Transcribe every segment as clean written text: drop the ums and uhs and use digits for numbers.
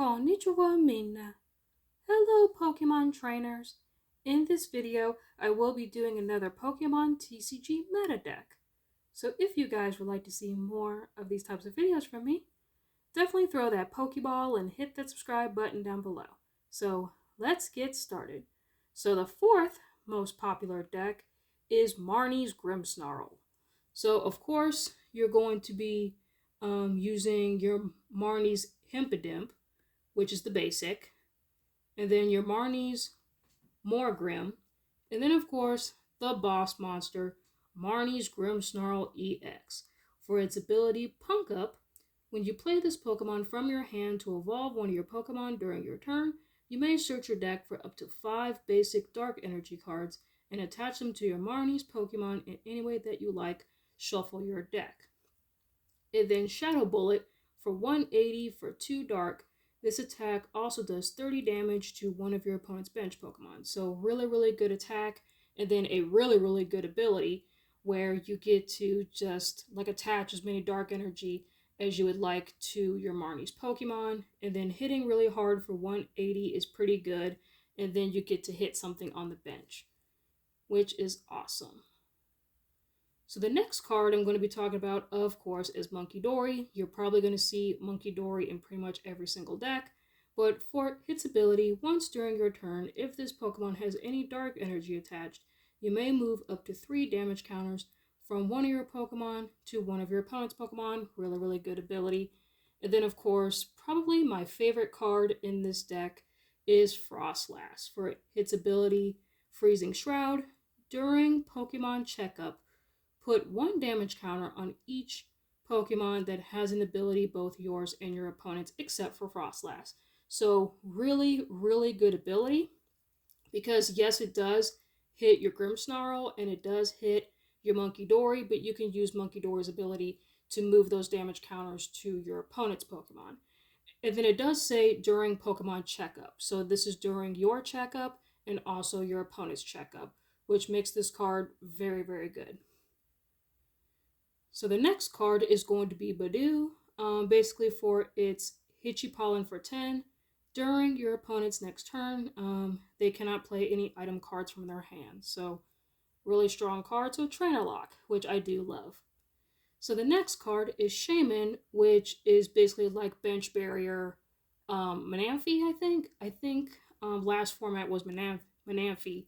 Konnichiwa minna. Hello Pokemon trainers. In this video, I will be doing another Pokemon TCG meta deck. So if you guys would like to see more of these types of videos from me, definitely throw that Pokeball and hit that subscribe button down below. So let's get started. So the fourth most popular deck is Marnie's Grimmsnarl. So of course, you're going to be using your Marnie's Himpidimp, which is the basic, and then your Marnie's Morgrim, and then of course the boss monster, Marnie's Grimmsnarl EX. For its ability Punk Up, when you play this Pokemon from your hand to evolve one of your Pokemon during your turn, you may search your deck for up to 5 basic Dark Energy cards and attach them to your Marnie's Pokemon in any way that you like. Shuffle your deck. And then Shadow Bullet for 180 for 2 Dark. This attack also does 30 damage to one of your opponent's bench Pokemon. So really good attack, and then a really good ability where you get to just like attach as many Dark Energy as you would like to your Marnie's Pokemon, and then hitting really hard for 180 is pretty good, and then you get to hit something on the bench, which is awesome. So the next card I'm going to be talking about, of course, is Monkey Dory. You're probably going to see Monkey Dory in pretty much every single deck, but for its ability, once during your turn, if this Pokemon has any Dark Energy attached, you may move up to 3 damage counters from one of your Pokemon to one of your opponent's Pokemon. Really good ability. And then, of course, probably my favorite card in this deck is Frostlass. For its ability, Freezing Shroud. During Pokemon Checkup, put 1 damage counter on each Pokemon that has an ability, both yours and your opponent's, except for Frostlass. So really good ability, because yes, it does hit your Grimmsnarl and it does hit your Monkey Dory, but you can use Monkey Dory's ability to move those damage counters to your opponent's Pokemon. And then it does say during Pokemon Checkup. So this is during your checkup and also your opponent's checkup, which makes this card very good. So the next card is going to be Badoo, basically for its Hitchy Pollen for 10. During your opponent's next turn, they cannot play any item cards from their hand. So really strong card. So Trainer Lock, which I do love. So the next card is Shaman, which is basically like Bench Barrier Manaphy, I think. Last format was Manaphy.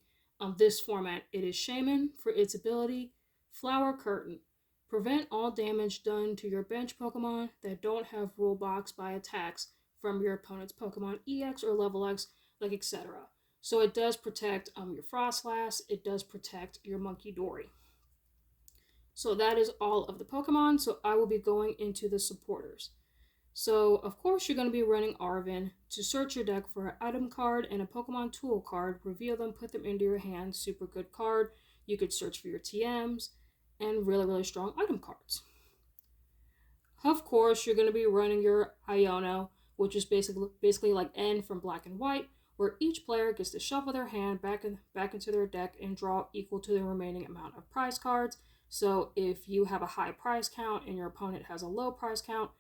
This format, it is Shaman. For its ability, Flower Curtain. Prevent all damage done to your bench Pokemon that don't have rule box by attacks from your opponent's Pokemon EX or level X, like etc. So it does protect your Frostlass, it does protect your Monkey Dory. So that is all of the Pokemon, so I will be going into the supporters. So of course you're going to be running Arven. To search your deck for an item card and a Pokemon tool card, reveal them, put them into your hand. Super good card. You could search for your TMs and really strong item cards. Of course, you're going to be running your Iono, which is basically like N from Black and White, where each player gets to shuffle their hand back into their deck and draw equal to the remaining amount of prize cards. So if you have a high prize count and your opponent has a low prize count,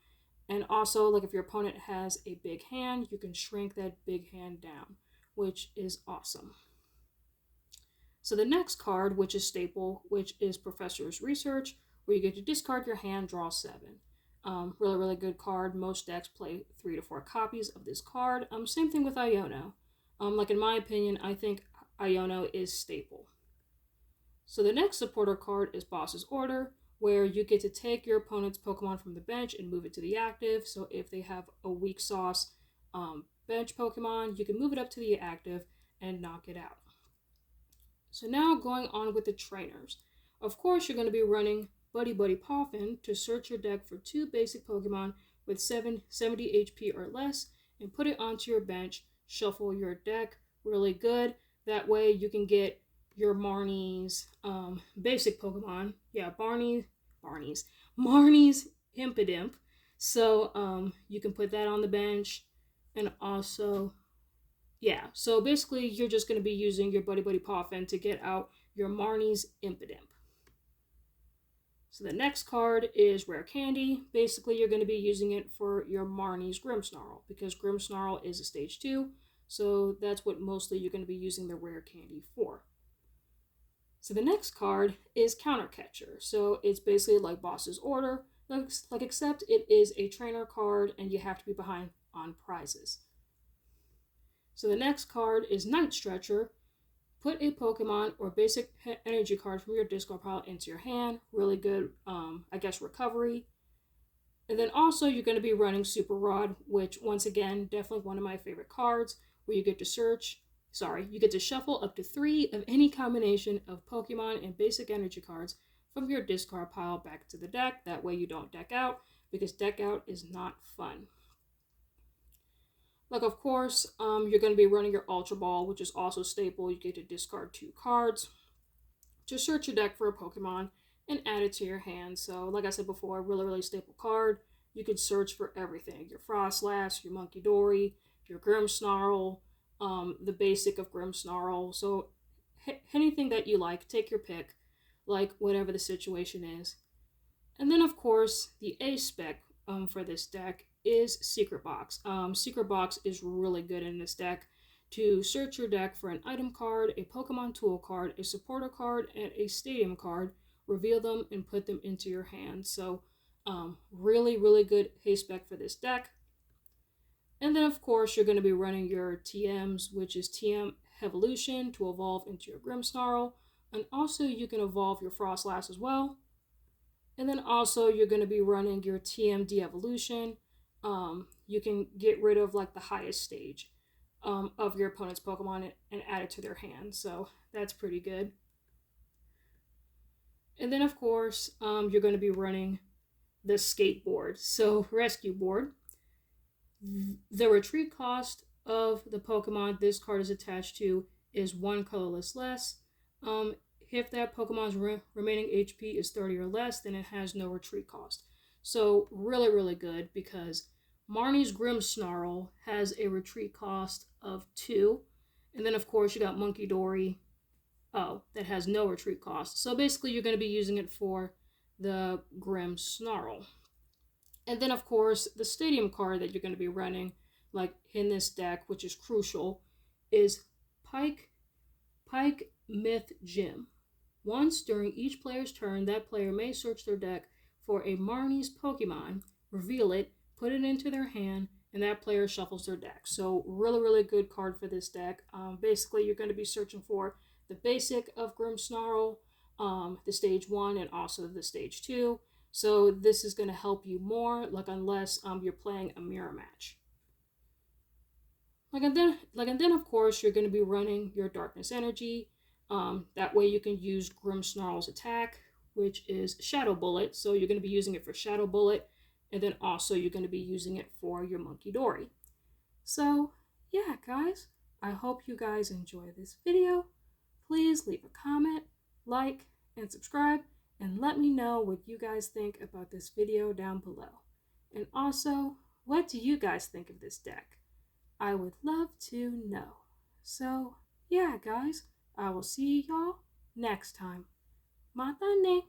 and also like if your opponent has a big hand, you can shrink that big hand down, which is awesome. So the next card, which is staple, which is Professor's Research, where you get to discard your hand, draw 7. Really good card. Most decks play 3 to 4 copies of this card. Same thing with Iono. Like in my opinion, I think Iono is staple. So the next supporter card is Boss's Order, where you get to take your opponent's Pokemon from the bench and move it to the active. So if they have a weak sauce bench Pokemon, you can move it up to the active and knock it out. So now going on with the trainers. Of course, you're going to be running Buddy Poffin to search your deck for 2 basic Pokemon with 70 HP or less and put it onto your bench. Shuffle your deck. Really good. That way you can get your Marnie's basic Pokemon. Yeah, Marnie's Himpidimp. So you can put that on the bench, and also so basically you're just going to be using your Buddy Poffin to get out your Marnie's Impidimp. So the next card is Rare Candy. Basically, you're going to be using it for your Marnie's Grimmsnarl because Grimmsnarl is a stage 2. So that's what mostly you're going to be using the Rare Candy for. So the next card is Counter Catcher. So it's basically like Boss's Order, like except it is a trainer card and you have to be behind on prizes. So the next card is Night Stretcher. Put a Pokemon or basic energy card from your discard pile into your hand. Really good, recovery. And then also you're going to be running Super Rod, which once again, definitely one of my favorite cards, where you get to shuffle up to 3 of any combination of Pokemon and basic energy cards from your discard pile back to the deck. That way you don't deck out, because deck out is not fun. Like, of course, you're going to be running your Ultra Ball, which is also staple. You get to discard 2 cards. Just search your deck for a Pokemon and add it to your hand. So, like I said before, really, really staple card. You can search for everything. Your Frostlass, your Monkey Dory, your Grimmsnarl, the basic of Grimmsnarl. So, anything that you like, take your pick, like whatever the situation is. And then, of course, the A spec for this deck is Secret Box. Secret Box is really good in this deck to search your deck for an item card, a Pokemon tool card, a supporter card, and a stadium card, reveal them, and put them into your hand. So really, really good hay spec for this deck. And then, of course, you're going to be running your TMs, which is TM Evolution to evolve into your Grimmsnarl. And also, you can evolve your Frostlass as well. And then also, you're going to be running your TM De-Evolution. You can get rid of like the highest stage of your opponent's Pokemon and add it to their hand. So that's pretty good. And then, of course, you're going to be running the skateboard. So rescue board. The retreat cost of the Pokemon this card is attached to is 1 colorless less. If that Pokemon's remaining HP is 30 or less, then it has no retreat cost. So really, really good, because Marnie's Grimmsnarl has a retreat cost of 2. And then, of course, you got Monkey Dory, that has no retreat cost. So basically, you're going to be using it for the Grimmsnarl. And then, of course, the stadium card that you're going to be running, like in this deck, which is crucial, is Pike Myth Gym. Once during each player's turn, that player may search their deck for a Marnie's Pokemon, reveal it, put it into their hand, and that player shuffles their deck. So really, really good card for this deck. Basically, you're going to be searching for the basic of Grimmsnarl, the stage 1, and also the stage 2. So this is going to help you more, like unless you're playing a mirror match. And then, of course, you're going to be running your Darkness Energy. That way you can use Grimmsnarl's attack, which is Shadow Bullet. So you're going to be using it for Shadow Bullet, and then also you're going to be using it for your Monkey Dory. So yeah, guys, I hope you guys enjoy this video. Please leave a comment, like, and subscribe, and let me know what you guys think about this video down below. And also, what do you guys think of this deck? I would love to know. So yeah, guys, I will see y'all next time. Matane!